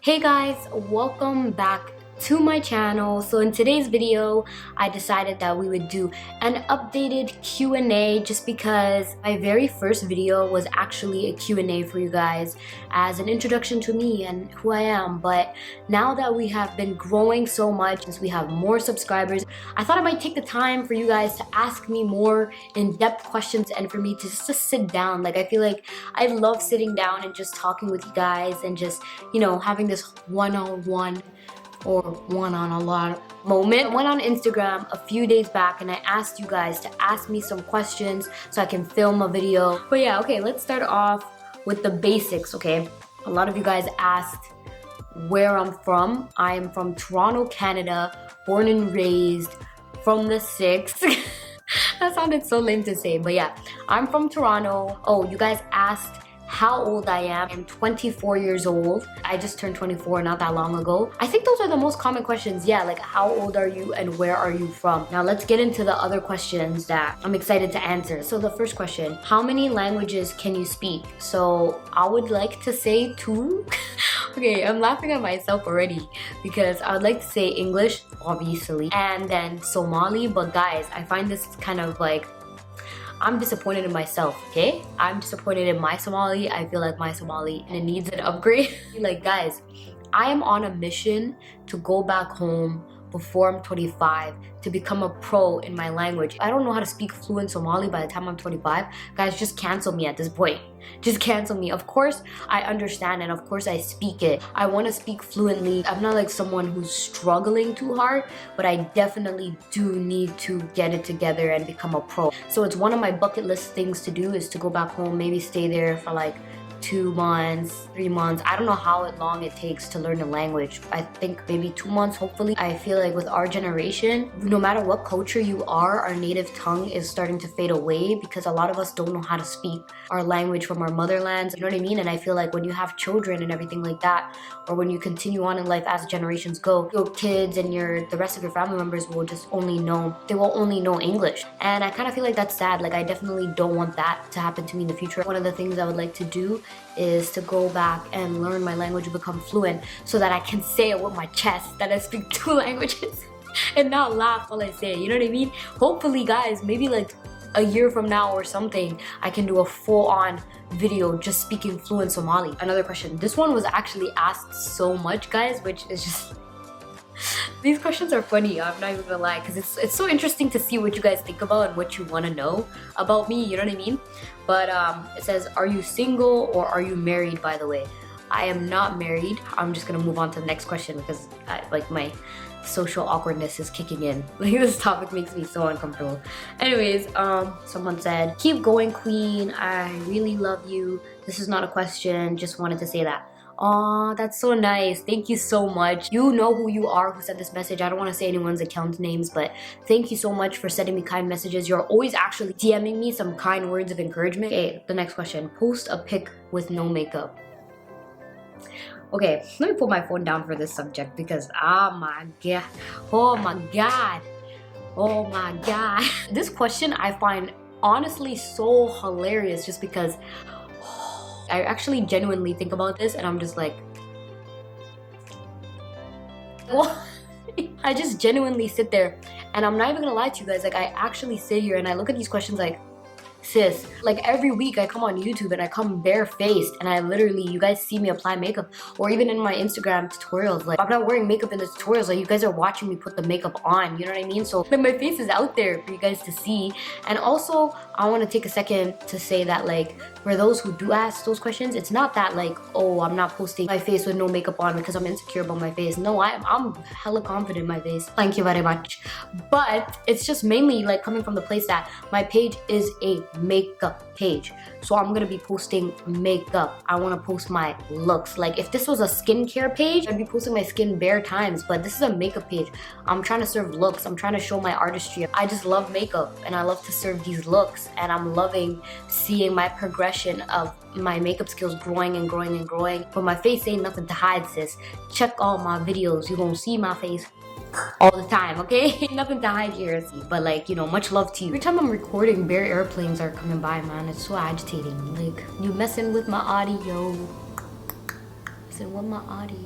Hey guys, welcome back to my channel. So in today's video, I decided that we would do an updated Q&A just because my very first video was actually a Q&A for you guys as an introduction to me and who I am. But now that we have been growing so much, since we have more subscribers, I thought I might take the time for you guys to ask me more in-depth questions and for me to just sit down. Like, I feel like I love sitting down and just talking with you guys and just, having this one-on-one or one-on-a-lot moment. I went on Instagram a few days back and I asked you guys to ask me some questions so I can film a video. But yeah, okay, let's start off with the basics, okay? A lot of you guys asked where I'm from. I am from Toronto, Canada, born and raised from the 6th. That sounded so lame to say, but yeah, I'm from Toronto. Oh, you guys asked how old I am. I'm 24 years old. I just turned 24 not that long ago. I think those are the most common questions. Yeah, like how old are you and where are you from? Now let's get into the other questions that I'm excited to answer. So the first question, how many languages can you speak? So I would like to say 2. Okay, I'm laughing at myself already because I would like to say English, obviously, and then Somali. But guys, I find this kind of like, I'm disappointed in myself, okay? I'm disappointed in my Somali. I feel like my Somali and it needs an upgrade. Like, guys, I am on a mission to go back home before I'm 25 to become a pro in my language. I don't know how to speak fluent Somali by the time I'm 25. Guys, just cancel me at this point. Just cancel me. Of course, I understand and of course I speak it. I want to speak fluently. I'm not like someone who's struggling too hard, but I definitely do need to get it together and become a pro. So it's one of my bucket list things to do is to go back home, maybe stay there for like 2 months, 3 months. I don't know how long it takes to learn a language. I think maybe 2 months, hopefully. I feel like with our generation, no matter what culture you are, our native tongue is starting to fade away because a lot of us don't know how to speak our language from our motherlands. You know what I mean? And I feel like when you have children and everything like that, or when you continue on in life as generations go, your kids and the rest of your family members will just only know English. And I kind of feel like that's sad. Like, I definitely don't want that to happen to me in the future. One of the things I would like to do is to go back and learn my language and become fluent so that I can say it with my chest that I speak 2 languages and not laugh while I say it, you know what I mean? Hopefully, guys, maybe like a year from now or something, I can do a full-on video just speaking fluent Somali. Another question. This one was actually asked so much, guys, which is just... These questions are funny, I'm not even gonna lie, because it's so interesting to see what you guys think about and what you want to know about me, you know what I mean? But it says, are you single or are you married, by the way? I am not married. I'm just gonna move on to the next question because my social awkwardness is kicking in. Like, this topic makes me so uncomfortable. Anyways, someone said, keep going, queen. I really love you. This is not a question, just wanted to say that. Aw, that's so nice. Thank you so much. You know who you are who sent this message. I don't want to say anyone's account names, but thank you so much for sending me kind messages. You're always actually DMing me some kind words of encouragement. Okay, the next question. Post a pic with no makeup. Okay, let me put my phone down for this subject because oh my god. This question I find honestly so hilarious just because I actually genuinely think about this and I'm just like, what? I just genuinely sit there and I'm not even gonna lie to you guys, like I actually sit here and I look at these questions like, sis, like every week I come on YouTube and I come barefaced and I literally, you guys see me apply makeup, or even in my Instagram tutorials, like I'm not wearing makeup in the tutorials, like you guys are watching me put the makeup on, you know what I mean? So like, my face is out there for you guys to see. And also I want to take a second to say that, like, for those who do ask those questions, it's not that like, oh, I'm not posting my face with no makeup on because I'm insecure about my face. No, I'm hella confident in my face. Thank you very much. But it's just mainly like coming from the place that my page is a makeup page. So I'm gonna be posting makeup. I want to post my looks. Like if this was a skincare page, I'd be posting my skin bare times, but this is a makeup page. I'm trying to serve looks. I'm trying to show my artistry. I just love makeup and I love to serve these looks, and I'm loving seeing my progression of my makeup skills growing and growing and growing. But my face ain't nothing to hide, sis. Check all my videos. You're gonna see my face all the time, okay? Nothing to hide here. But like, much love to you. Every time I'm recording, bare airplanes are coming by, man. It's so agitating. Like, you messing with my audio. Messing with my audio.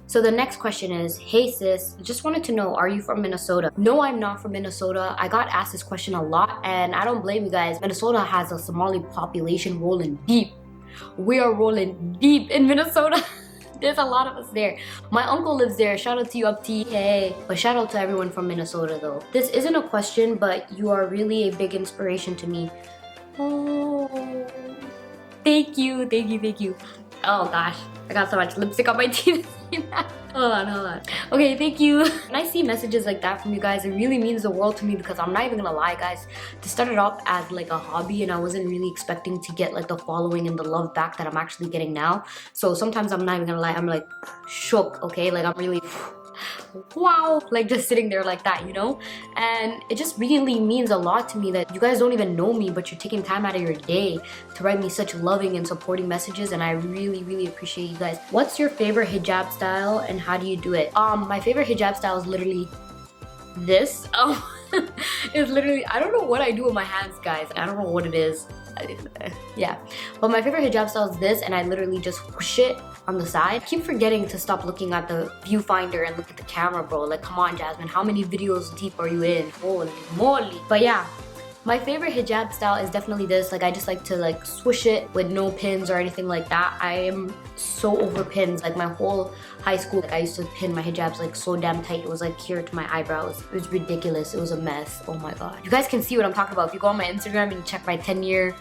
So the next question is, hey sis, just wanted to know, are you from Minnesota? No, I'm not from Minnesota. I got asked this question a lot and I don't blame you guys. Minnesota has a Somali population rolling deep. We are rolling deep in Minnesota. There's a lot of us there. My uncle lives there. Shout out to you, Upti. Hey. But shout out to everyone from Minnesota though. This isn't a question, but you are really a big inspiration to me. Oh, thank you, thank you, thank you. Oh gosh, I got so much lipstick on my teeth. Hold on. Okay, thank you. When I see messages like that from you guys, it really means the world to me because I'm not even gonna lie, guys. This started off as like a hobby and I wasn't really expecting to get like the following and the love back that I'm actually getting now. So sometimes I'm not even gonna lie, I'm like shook, okay? Like I'm really wow, like just sitting there like that, you know? And it just really means a lot to me that you guys don't even know me, but you're taking time out of your day to write me such loving and supporting messages, and I really appreciate you guys. What's your favorite hijab style and how do you do it? My favorite hijab style is literally this. It's literally, I don't know what I do with my hands, guys. I don't know what it is. Yeah, but my favorite hijab style is this, and I literally just whoosh it on the side. I keep forgetting to stop looking at the viewfinder and look at the camera, bro. Like, come on, Jasmine, how many videos deep are you in? Holy moly. But yeah, my favorite hijab style is definitely this. Like, I just like to like swoosh it with no pins or anything like that. I am so over pins. Like my whole high school, like I used to pin my hijabs like so damn tight. It was like here to my eyebrows. It was ridiculous. It was a mess. Oh my god. You guys can see what I'm talking about. If you go on my Instagram and you check my 10-year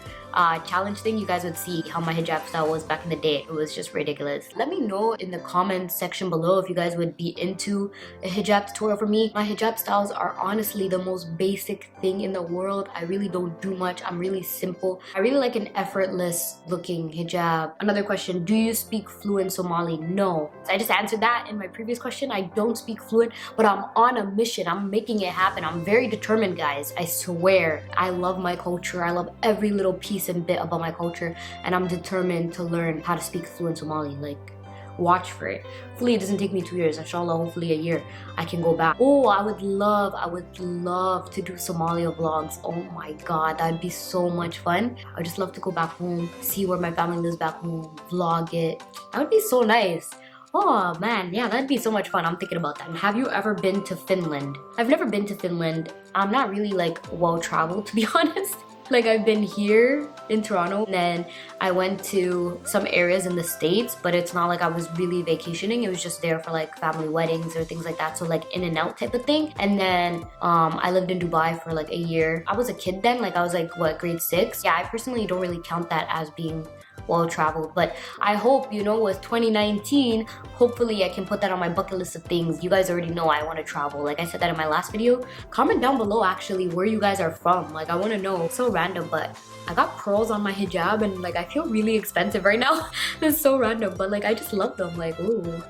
challenge thing, you guys would see how my hijab style was back in the day. It was just ridiculous. Let me know in the comments section below if you guys would be into a hijab tutorial for me. My hijab styles are honestly the most basic thing in the world. I really don't do much. I'm really simple. I really like an effortless looking hijab. Another question, do you speak fluent Somali? No. I just answered that in my previous question. I don't speak fluent, but I'm on a mission. I'm making it happen. I'm very determined, guys. I swear. I love my culture. I love every little piece and bit about my culture, and I'm determined to learn how to speak fluent Somali. Like, watch for it. Hopefully it doesn't take me 2 years. Inshallah, hopefully a year I can go back. Oh, I would love to do Somalia vlogs. Oh my god, that'd be so much fun. I would just love to go back home, see where my family lives back home, vlog it. That would be so nice. Oh man, yeah, that'd be so much fun. I'm thinking about that. Have you ever been to Finland? I've never been to Finland. I'm not really like well traveled, to be honest. Like, I've been here in Toronto and then I went to some areas in the States, but it's not like I was really vacationing. It was just there for like family weddings or things like that. So like in and out type of thing. And then I lived in Dubai for like a year. I was a kid then, like I was like, what, grade 6? Yeah, I personally don't really count that as being well traveled, but I hope, you know, with 2019, hopefully I can put that on my bucket list of things. You guys already know I want to travel. Like I said that in my last video. Comment down below actually where you guys are from. Like, I want to know. It's so random, but I got pearls on my hijab and like I feel really expensive right now. It's so random, but like I just love them. Like, ooh,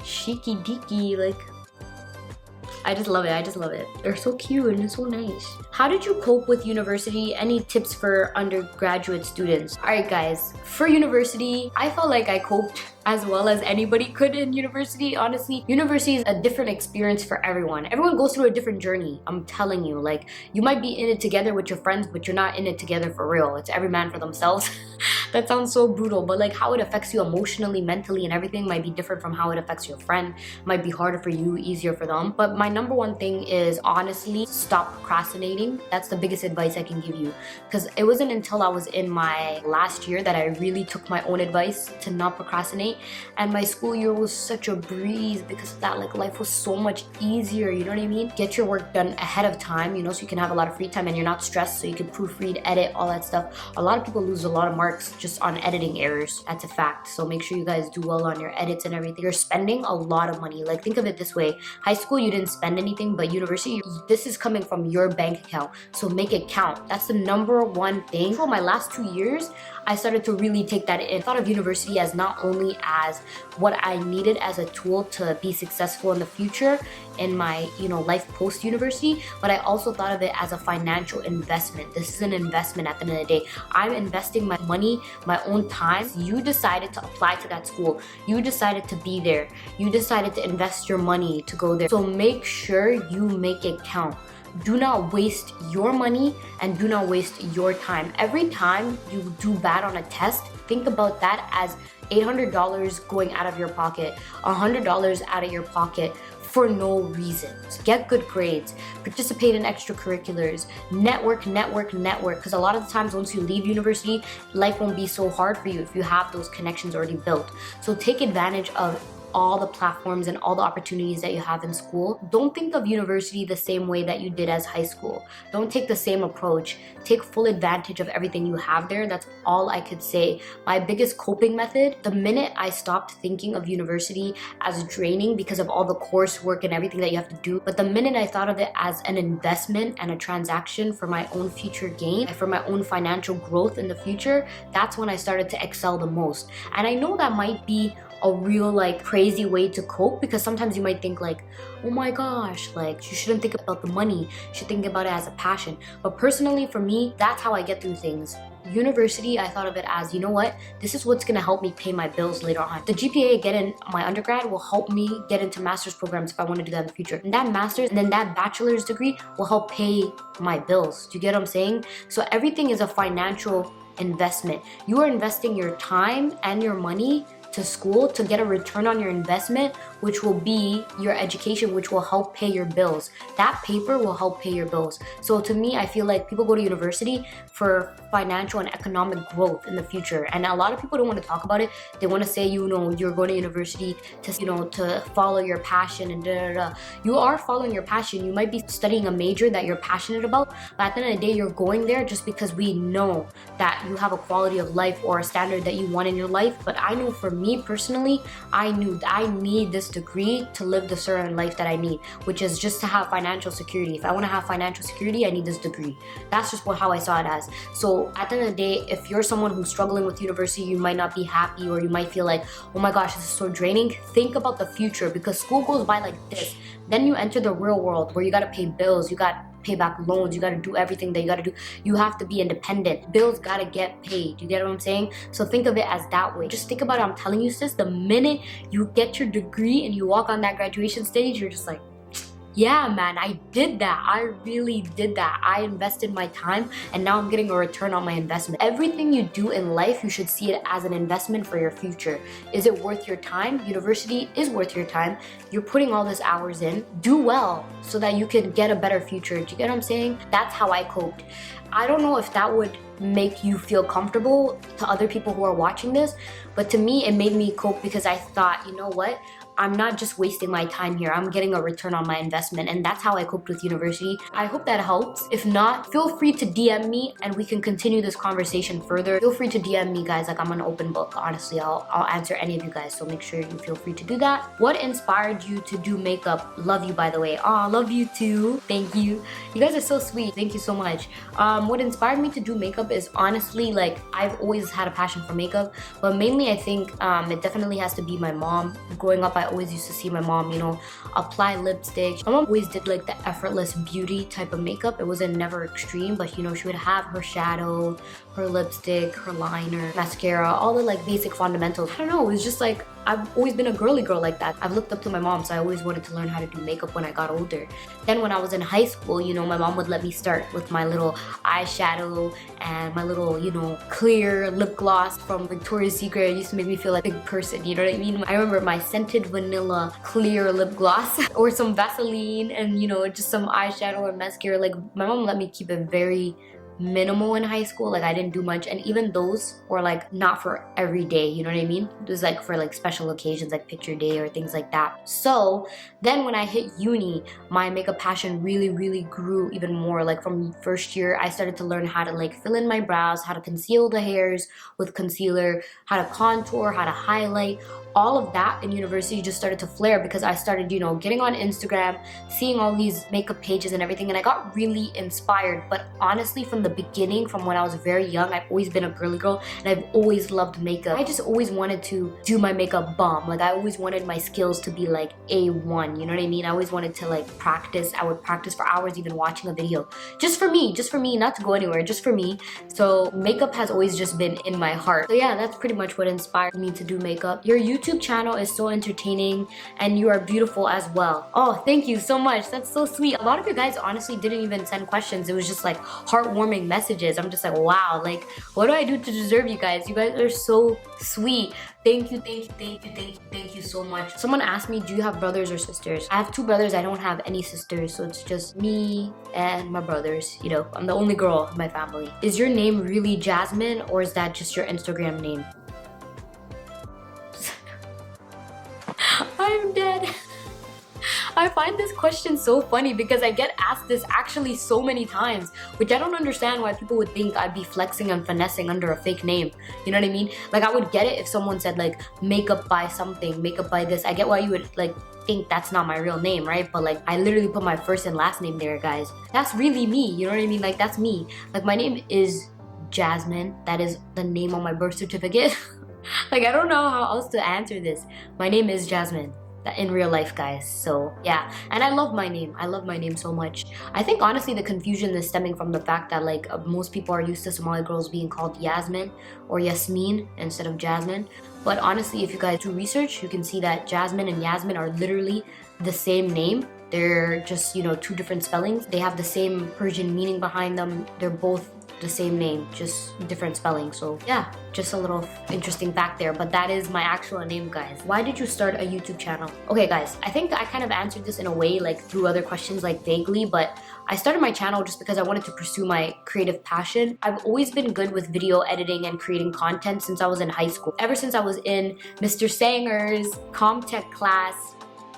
cheeky deeky, like I just love it. They're so cute and it's so nice. How did you cope with university? Any tips for undergraduate students? Alright guys, for university, I felt like I coped as well as anybody could in university. Honestly, university is a different experience for everyone. Everyone goes through a different journey. I'm telling you, like, you might be in it together with your friends, but you're not in it together for real. It's every man for themselves. That sounds so brutal, but like how it affects you emotionally, mentally, and everything might be different from how it affects your friend. Might be harder for you, easier for them. But my number one thing is honestly stop procrastinating. That's the biggest advice I can give you, because it wasn't until I was in my last year that I really took my own advice to not procrastinate. And my school year was such a breeze because of that. Like, life was so much easier, you know what I mean? Get your work done ahead of time, you know, so you can have a lot of free time and you're not stressed, so you can proofread, edit, all that stuff. A lot of people lose a lot of marks just on editing errors. That's a fact. So make sure you guys do well on your edits and everything. You're spending a lot of money. Like, think of it this way. High school, you didn't spend anything, but university, this is coming from your bank account. So make it count. That's the number one thing. For my last 2 years, I started to really take that in. I thought of university as not only as what I needed as a tool to be successful in the future in my, you know, life post-university, but I also thought of it as a financial investment. This is an investment at the end of the day. I'm investing my money, my own time. You decided to apply to that school. You decided to be there. You decided to invest your money to go there. So make sure you make it count. Do not waste your money and do not waste your time. Every time you do bad on a test, think about that as $800 going out of your pocket, $100 out of your pocket for no reason. Get good grades, participate in extracurriculars, network, because a lot of the times once you leave university, life won't be so hard for you if you have those connections already built. So take advantage of all the platforms and all the opportunities that you have in school. Don't think of university the same way that you did as high school. Don't take the same approach. Take full advantage of everything you have there. That's all I could say. My biggest coping method, the minute I stopped thinking of university as draining because of all the coursework and everything that you have to do, but the minute I thought of it as an investment and a transaction for my own future gain, for my own financial growth in the future, that's when I started to excel the most. And I know that might be a real like crazy way to cope, because sometimes you might think like, oh my gosh, like you shouldn't think about the money, you should think about it as a passion. But personally for me, that's how I get through things. University, I thought of it as, you know what, this is what's gonna help me pay my bills later on. The GPA I get in my undergrad will help me get into master's programs if I want to do that in the future. And that master's and then that bachelor's degree will help pay my bills. Do you get what I'm saying? So everything is a financial investment. You are investing your time and your money to school to get a return on your investment, which will be your education, which will help pay your bills. That paper will help pay your bills. So to me, I feel like people go to university for financial and economic growth in the future. And a lot of people don't want to talk about it. They want to say, you know, you're going to university to, you know, to follow your passion and da da da. You are following your passion. You might be studying a major that you're passionate about, but at the end of the day, you're going there just because we know that you have a quality of life or a standard that you want in your life. But I know for me personally, I knew that I need this degree to live the certain life that I need, which is just to have financial security. If I want to have financial security, I need this degree. That's just how I saw it as. So at the end of the day, if you're someone who's struggling with university, you might not be happy, or you might feel like, oh my gosh, this is so draining. Think about the future, because school goes by like this. Then you enter the real world where you got to pay bills, you got pay back loans, you got to do everything that you got to do. You have to be independent. Bills got to get paid. You get what I'm saying? So think of it as that way. Just think about it. I'm telling you, sis, the minute you get your degree and you walk on that graduation stage, you're just like, yeah, man, I did that. I really did that. I invested my time and now I'm getting a return on my investment. Everything you do in life, you should see it as an investment for your future. Is it worth your time? University is worth your time. You're putting all these hours in. Do well so that you can get a better future. Do you get what I'm saying? That's how I coped. I don't know if that would make you feel comfortable to other people who are watching this, but to me, it made me cope because I thought, you know what? I'm not just wasting my time here. I'm getting a return on my investment, and that's how I coped with university. I hope that helps. If not, feel free to DM me and we can continue this conversation further. Feel free to DM me, guys. Like, I'm an open book. Honestly, I'll answer any of you guys, so make sure you feel free to do that. What inspired you to do makeup? Love you, by the way. Aw, love you too. Thank you. You guys are so sweet. Thank you so much. What inspired me to do makeup is honestly, like, I've always had a passion for makeup, but mainly I think it definitely has to be my mom. Growing up, I always used to see my mom, you know, apply lipstick. My mom always did like the effortless beauty type of makeup. It wasn't never extreme, but you know, she would have her shadow, her lipstick, her liner, mascara, all the like basic fundamentals. I don't know, it was just like, I've always been a girly girl like that. I've looked up to my mom, so I always wanted to learn how to do makeup when I got older. Then when I was in high school, you know, my mom would let me start with my little eyeshadow and my little, you know, clear lip gloss from Victoria's Secret. It used to make me feel like a big person, you know what I mean? I remember my scented vanilla clear lip gloss or some Vaseline and, you know, just some eyeshadow or mascara. Like, my mom let me keep it very minimal in high school. Like, I didn't do much, and even those were like not for every day, you know what I mean? It was like for like special occasions like picture day or things like that. So then when I hit uni, my makeup passion really grew even more. Like from first year, I started to learn how to like fill in my brows, how to conceal the hairs with concealer, how to contour, how to highlight. All of that in university just started to flare because I started, you know, getting on Instagram, seeing all these makeup pages and everything, and I got really inspired. But honestly, from the beginning, from when I was very young, I've always been a girly girl and I've always loved makeup. I just always wanted to do my makeup bomb. Like, I always wanted my skills to be like A1, you know what I mean? I always wanted to like practice. I would practice for hours even watching a video. Just for me, not to go anywhere, just for me. So makeup has always just been in my heart. So yeah, that's pretty much what inspired me to do makeup. Your YouTube channel is so entertaining and you are beautiful as well. Oh, thank you so much. That's so sweet. A lot of you guys honestly didn't even send questions. It was just like heartwarming heartwarming messages. I'm just like, wow, like, what do I do to deserve you guys? You guys are so sweet. Thank you, thank you, thank you, thank you, thank you so much. Someone asked me, do you have brothers or sisters? I have 2 brothers. I don't have any sisters, so it's just me and my brothers. You know, I'm the only girl of my family. Is your name really Jasmine, or is that just your Instagram name? I'm dead. I find this question so funny because I get asked this actually so many times, which I don't understand why people would think I'd be flexing and finessing under a fake name. You know what I mean? Like, I would get it if someone said like makeup by something, makeup by this. I get why you would like think that's not my real name, right? But like, I literally put my first and last name there, guys. That's really me. You know what I mean? Like, that's me. Like, my name is Jasmine. That is the name on my birth certificate. Like, I don't know how else to answer this. My name is Jasmine in real life, guys. So yeah, and I love my name. I love my name so much. I think honestly the confusion is stemming from the fact that like most people are used to Somali girls being called Yasmin or Yasmin instead of Jasmine. But honestly, if you guys do research, you can see that Jasmine and Yasmin are literally the same name. They're just, you know, 2 different spellings. They have the same Persian meaning behind them. They're both the same name, just different spelling. So yeah, just a little interesting fact there, but that is my actual name, guys. Why did you start a YouTube channel? Okay guys, I think I kind of answered this in a way, like through other questions, like vaguely, but I started my channel just because I wanted to pursue my creative passion. I've always been good with video editing and creating content since I was in high school. Ever since I was in Mr. Sanger's Comtech class.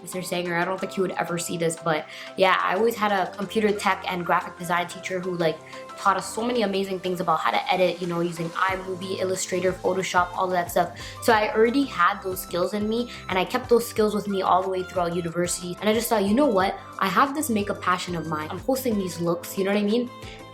Mr. Sanger, I don't think he would ever see this, but yeah, I always had a computer tech and graphic design teacher who like taught us so many amazing things about how to edit, you know, using iMovie, Illustrator, Photoshop, all of that stuff. So I already had those skills in me, and I kept those skills with me all the way throughout university. And I just thought, you know what? I have this makeup passion of mine. I'm posting these looks, you know what I mean?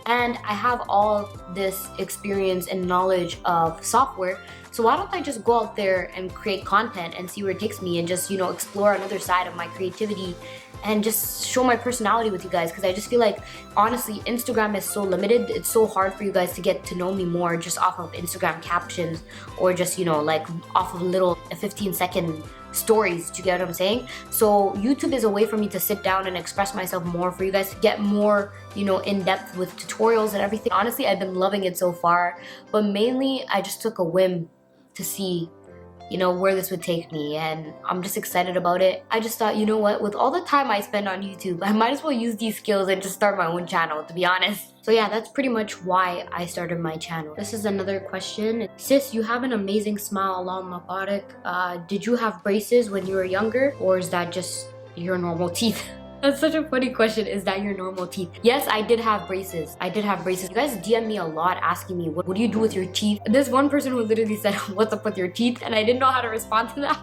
And I have all this experience and knowledge of software. So why don't I just go out there and create content and see where it takes me, and just, you know, explore another side of my creativity and just show my personality with you guys? Because I just feel like, honestly, Instagram is so limited. It's so hard for you guys to get to know me more just off of Instagram captions, or just, you know, like off of little 15-second stories. Do you get what I'm saying? So YouTube is a way for me to sit down and express myself more, for you guys to get more, you know, in depth with tutorials and everything. Honestly, I've been loving it so far, but mainly I just took a whim to see, you know, where this would take me, and I'm just excited about it. I just thought, you know what, with all the time I spend on YouTube, I might as well use these skills and just start my own channel, to be honest. So yeah, that's pretty much why I started my channel. This is another question. Sis, you have an amazing smile, Allah Mubarak. Did you have braces when you were younger, or is that just your normal teeth? That's such a funny question. Is that your normal teeth? Yes, I did have braces. I did have braces. You guys DM me a lot asking me, what do you do with your teeth? There's one person who literally said, what's up with your teeth? And I didn't know how to respond to that.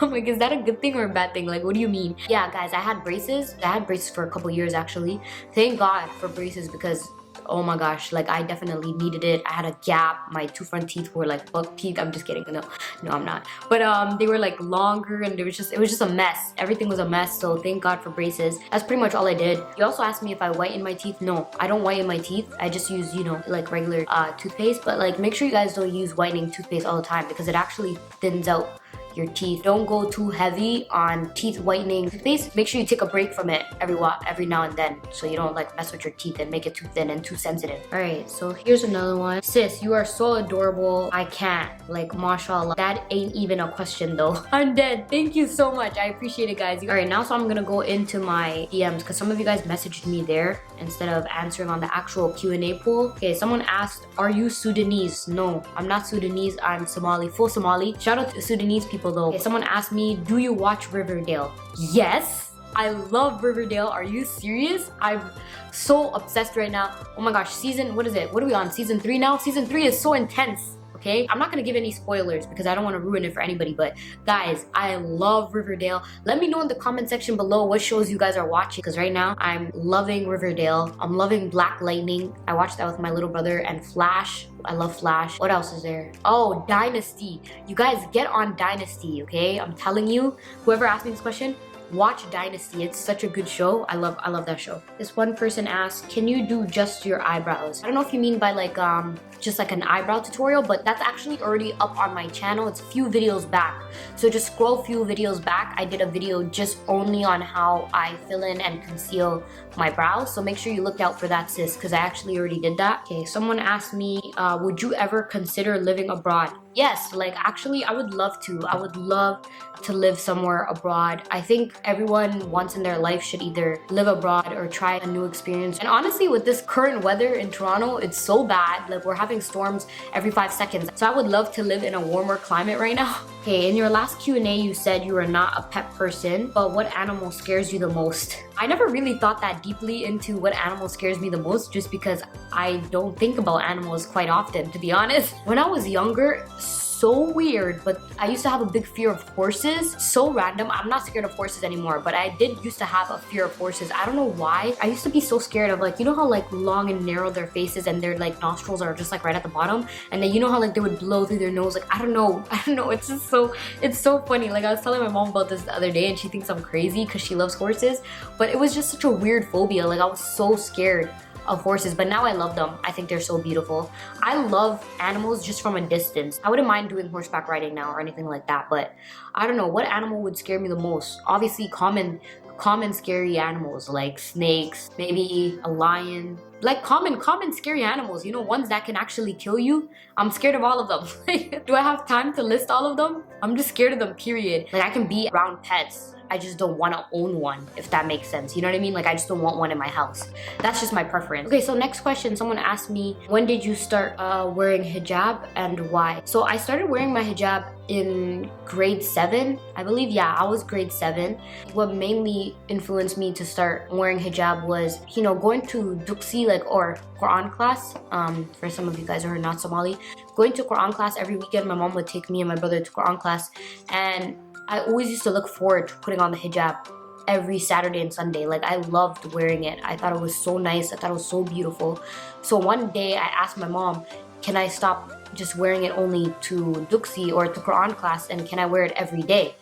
I'm like, is that a good thing or a bad thing? Like, what do you mean? Yeah, guys, I had braces. I had braces for a couple years, actually. Thank God for braces, because oh my gosh, like, I definitely needed it. I had a gap. My 2 front teeth were like buck teeth. I'm just kidding. No, I'm not. But they were like longer, and it was just a mess. Everything was a mess. So thank God for braces. That's pretty much all I did. You also asked me if I whiten my teeth. No, I don't whiten my teeth. I just use, you know, like regular toothpaste. But like, make sure you guys don't use whitening toothpaste all the time, because it actually thins out your teeth. Don't go too heavy on teeth whitening toothpaste. Make sure you take a break from it every now and then, so you don't like mess with your teeth and make it too thin and too sensitive. All right, so here's another one. Sis, you are so adorable. I can't, like, mashallah. That ain't even a question though. I'm dead. Thank you so much. I appreciate it, guys. All right, now so I'm gonna go into my DMs, because some of you guys messaged me there instead of answering on the actual Q&A poll. Okay, someone asked, are you Sudanese? No, I'm not Sudanese. I'm Somali, full Somali. Shout out to Sudanese people though. Okay, someone asked me, do you watch Riverdale? Yes, I love Riverdale. Are you serious? I'm so obsessed right now. Oh my gosh, what is it? What are we on? Season 3 now? Season 3 is so intense. Okay, I'm not gonna give any spoilers because I don't want to ruin it for anybody, but guys, I love Riverdale. Let me know in the comment section below what shows you guys are watching, because right now I'm loving Riverdale. I'm loving Black Lightning. I watched that with my little brother, and Flash. I love Flash. What else is there? Oh, Dynasty. You guys get on Dynasty, okay? I'm telling you, whoever asked me this question, watch Dynasty. It's such a good show. I love that show. This one person asked, can you do just your eyebrows? I don't know if you mean by like just like an eyebrow tutorial, but that's actually already up on my channel. It's a few videos back. So just scroll a few videos back. I did a video just only on how I fill in and conceal my brows. So make sure you look out for that, sis, because I actually already did that. Okay, someone asked me, would you ever consider living abroad? Yes, like actually I would love to. I would love to live somewhere abroad. I think everyone once in their life should either live abroad or try a new experience. And honestly, with this current weather in Toronto, it's so bad. Like we're having storms every 5 seconds. So I would love to live in a warmer climate right now. Okay, in your last Q&A, you said you are not a pet person, but what animal scares you the most? I never really thought that deeply into what animal scares me the most, just because I don't think about animals quite often, to be honest. When I was younger, so weird, but I used to have a big fear of horses. So random. I'm not scared of horses anymore, but I did used to have a fear of horses. I don't know why. I used to be so scared of, like, you know how like long and narrow their faces and their like nostrils are just like right at the bottom, and then you know how like they would blow through their nose. Like I don't know. It's just it's so funny. Like I was telling my mom about this the other day, and she thinks I'm crazy because she loves horses, but it was just such a weird phobia. Like I was so scared of horses, but now I love them. I think they're so beautiful. I love animals just from a distance. I wouldn't mind doing horseback riding now or anything like that, but I don't know what animal would scare me the most. Obviously common scary animals like snakes, maybe a lion, like common scary animals, you know, ones that can actually kill you. I'm scared of all of them. Do I have time to list all of them? I'm just scared of them, period. Like I can be around pets, I just don't want to own one, if that makes sense. You know what I mean? Like I just don't want one in my house. That's just my preference. Okay, so next question. Someone asked me, when did you start wearing hijab and why? So I started wearing my hijab in grade 7, I believe. Yeah, I was grade 7. What mainly influenced me to start wearing hijab was, you know, going to duksi, like, or Quran class. For some of you guys who are not Somali, going to Quran class every weekend. My mom would take me and my brother to Quran class, and I always used to look forward to putting on the hijab every Saturday and Sunday. Like I loved wearing it. I thought it was so nice. I thought it was so beautiful. So one day I asked my mom, can I stop just wearing it only to duksi or to Quran class, and can I wear it every day?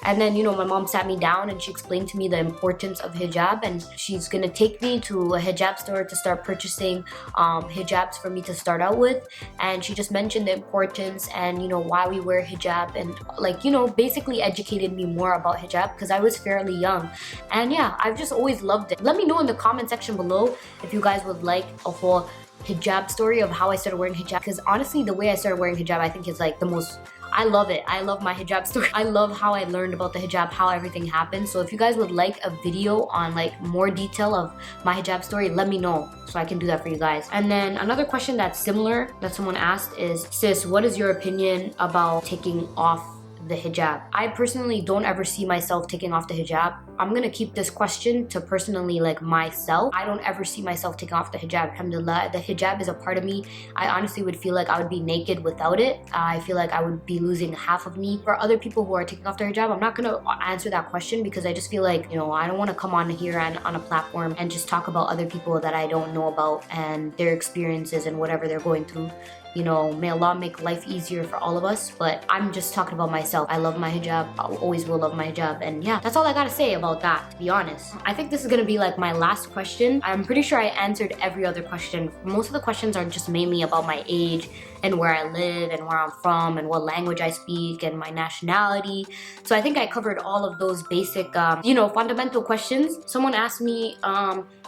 And then, you know, my mom sat me down and she explained to me the importance of hijab, and she's gonna take me to a hijab store to start purchasing hijabs for me to start out with. And she just mentioned the importance and, you know, why we wear hijab, and like, you know, basically educated me more about hijab because I was fairly young. And yeah, I've just always loved it. Let me know in the comment section below if you guys would like a whole hijab story of how I started wearing hijab, because honestly the way I started wearing hijab I think is like the most, I love it. I love my hijab story. I love how I learned about the hijab, how everything happened. So if you guys would like a video on like more detail of my hijab story, let me know so I can do that for you guys. And then another question that's similar that someone asked is, sis, what is your opinion about taking off the hijab? I personally don't ever see myself taking off the hijab. I'm gonna keep this question to personally like myself. I don't ever see myself taking off the hijab. Alhamdulillah, the hijab is a part of me. I honestly would feel like I would be naked without it. I feel like I would be losing half of me. For other people who are taking off their hijab, I'm not gonna answer that question because I just feel like, you know, I don't want to come on here and on a platform and just talk about other people that I don't know about and their experiences and whatever they're going through. You know, may Allah make life easier for all of us, but I'm just talking about myself. I love my hijab. I always will love my hijab. And yeah, that's all I gotta say about that, to be honest. I think this is gonna be like my last question. I'm pretty sure I answered every other question. Most of the questions are just mainly about my age and where I live and where I'm from and what language I speak and my nationality. So I think I covered all of those basic, you know, fundamental questions. Someone asked me,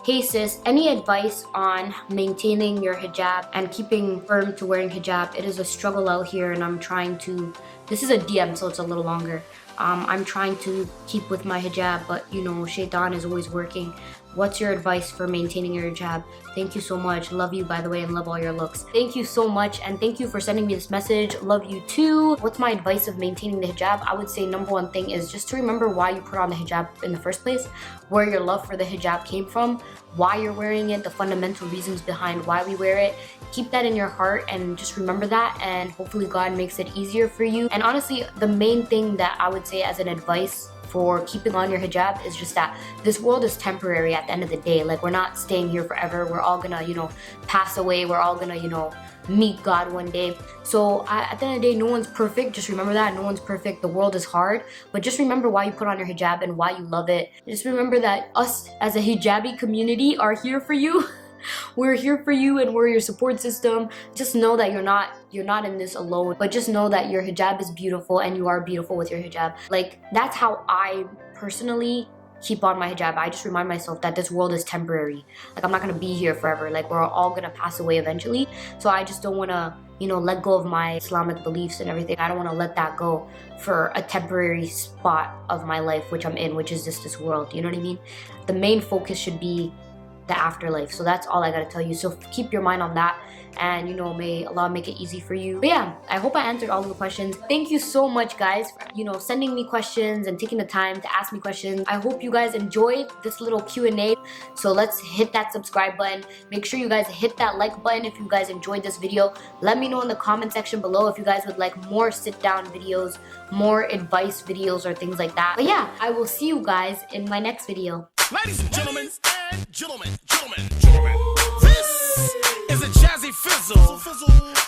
hey sis, any advice on maintaining your hijab and keeping firm to wearing hijab? It is a struggle out here and I'm trying to, this is a DM so it's a little longer. I'm trying to keep with my hijab, but you know, shaitan is always working. What's your advice for maintaining your hijab? Thank you so much. Love you, by the way, and love all your looks. Thank you so much, and thank you for sending me this message. Love you too. What's my advice of maintaining the hijab? I would say number one thing is just to remember why you put on the hijab in the first place, where your love for the hijab came from, why you're wearing it, the fundamental reasons behind why we wear it. Keep that in your heart and just remember that, and hopefully God makes it easier for you. And honestly, the main thing that I would say as an advice for keeping on your hijab is just that this world is temporary at the end of the day. Like, we're not staying here forever. We're all gonna, you know, pass away. We're all gonna, you know, meet God one day. So at the end of the day, no one's perfect. Just remember that. No one's perfect. The world is hard. But just remember why you put on your hijab and why you love it. Just remember that us as a hijabi community are here for you. We're here for you and we're your support system. Just know that you're not in this alone, but just know that your hijab is beautiful and you are beautiful with your hijab. Like, that's how I personally keep on my hijab. I just remind myself that this world is temporary. Like, I'm not gonna be here forever. Like, we're all gonna pass away eventually. So I just don't wanna, you know, let go of my Islamic beliefs and everything. I don't wanna let that go for a temporary spot of my life, which I'm in, which is just this world. You know what I mean? The main focus should be the afterlife. So that's all I gotta tell you. So keep your mind on that, and you know, may Allah make it easy for you. But yeah, I hope I answered all of the questions. Thank you so much, guys, for, you know, sending me questions and taking the time to ask me questions. I hope you guys enjoyed this little Q&A. So let's hit that subscribe button. Make sure you guys hit that like button if you guys enjoyed this video. Let me know in the comment section below if you guys would like more sit down videos, more advice videos, or things like that. But yeah, I will see you guys in my next video. Ladies and gentlemen, this is a jazzy fizzle.